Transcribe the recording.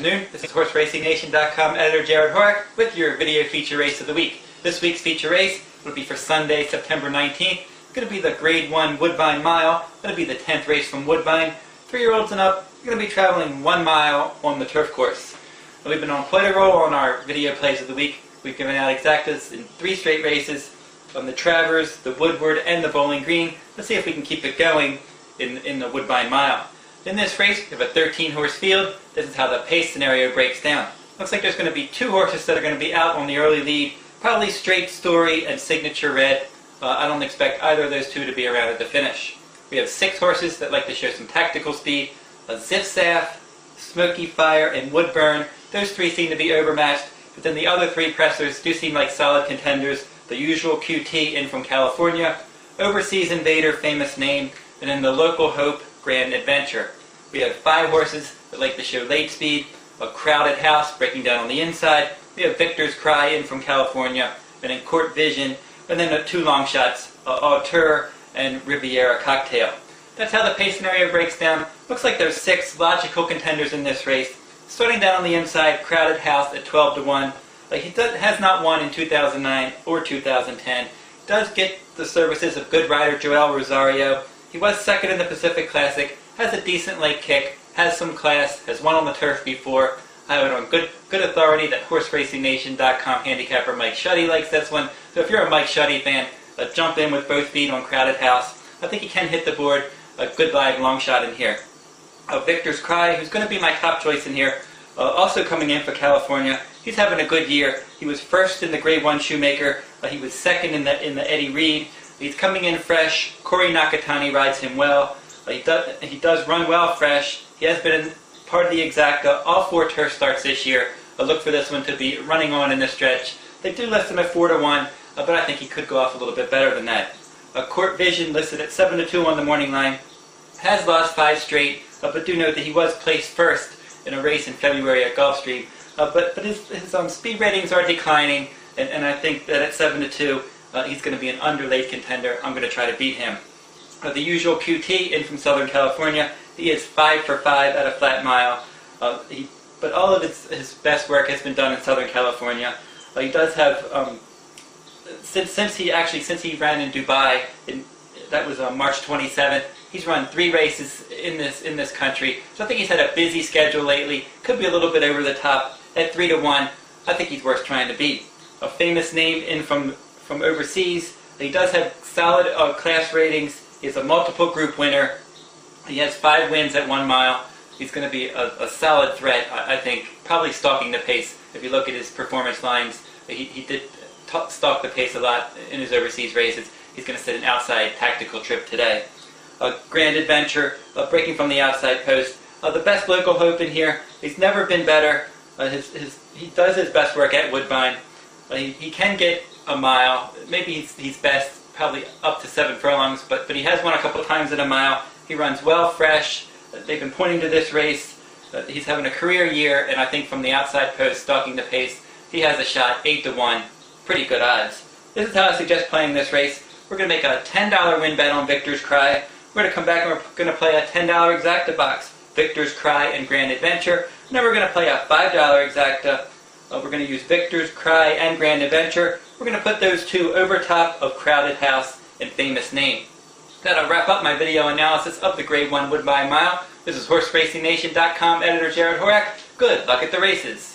afternoon. This is HorseRacingNation.com editor Jared Horak with your video feature race of the week. This week's feature race will be for Sunday, September 19th. It's going to be the Grade 1 Woodbine Mile. It's going to be the 10th race from Woodbine. 3-year-olds and up, you're going to be traveling 1 mile on the turf course. We've been on quite a roll on our video plays of the week. We've given out exactas in 3 straight races on the Travers, the Woodward, and the Bowling Green. Let's see if we can keep it going in the Woodbine Mile. In this race, we have a 13-horse field. This is how the pace scenario breaks down. Looks like there's going to be 2 horses that are going to be out on the early lead, probably Straight Story and Signature Red. I don't expect either of those 2 to be around at the finish. We have 6 horses that like to show some tactical speed. Zifsaf, Smoky Fire, and Woodburn. Those 3 seem to be overmatched, but then the other 3 pressers do seem like solid contenders. The Usual QT in from California, Overseas Invader, Famous Name, and then the Local Hope, Grand Adventure. We have 5 horses that like to show late speed, a Crowded House breaking down on the inside. We have Victor's Cry in from California, and then Court Vision, and then the 2 long shots, Auteur and Riviera Cocktail. That's how the pace scenario breaks down. Looks like there's 6 logical contenders in this race. Starting down on the inside, Crowded House at 12-1. He has not won in 2009 or 2010. Does get the services of good rider Joel Rosario. He was second in the Pacific Classic, has a decent late kick, has some class, has won on the turf before. I have it on good authority that HorseRacingNation.com handicapper Mike Shuddy likes this one. So if you're a Mike Shuddy fan, jump in with both feet on Crowded House. I think he can hit the board. A good live long shot in here. Victor's Cry, who's going to be my top choice in here, also coming in for California. He's having a good year. He was first in the Grade 1 Shoemaker. He was second in the Eddie Reed. He's coming in fresh. Corey Nakatani rides him well. He does run well fresh. He has been part of the exacta. All 4 turf starts this year. Look for this one to be running on in this stretch. They do list him at 4-1, but I think he could go off a little bit better than that. Court Vision listed at 7-2 on the morning line. Has lost 5 straight, but do note that he was placed first in a race in February at Gulfstream. But his speed ratings are declining, and I think that at 7-2, he's going to be an underlaid contender. I'm going to try to beat him. The Usual QT in from Southern California. He is 5 for 5 at a flat mile. But all of his best work has been done in Southern California. He does have since he ran in Dubai, that was on March 27th. He's run 3 races in this country, so I think he's had a busy schedule lately. Could be a little bit over the top at 3-1. I think he's worth trying to beat. A Famous Name in from overseas. He does have solid class ratings. He's a multiple group winner. He has 5 wins at 1 mile. He's going to be a solid threat, I think, probably stalking the pace. If you look at his performance lines, he did stalk the pace a lot in his overseas races. He's going to set an outside tactical trip today. Grand Adventure, breaking from the outside post. The best Local Hope in here. He's never been better. He does his best work at Woodbine. He can get a mile. Maybe he's best, probably up to 7 furlongs, but he has won a couple times in a mile. He runs well fresh. They've been pointing to this race. He's having a career year, and I think from the outside post, stalking the pace, he has a shot, 8-1. Pretty good odds. This is how I suggest playing this race. We're going to make a $10 win bet on Victor's Cry. We're going to come back and we're going to play a $10 exacta box. Victor's Cry and Grand Adventure. And then we're going to play a $5 exacta. We're going to use Victor's Cry and Grand Adventure. We're going to put those 2 over top of Crowded House and Famous Name. That'll wrap up my video analysis of the Grade 1 Woodbine Mile. This is HorseRacingNation.com editor Jared Horak. Good luck at the races.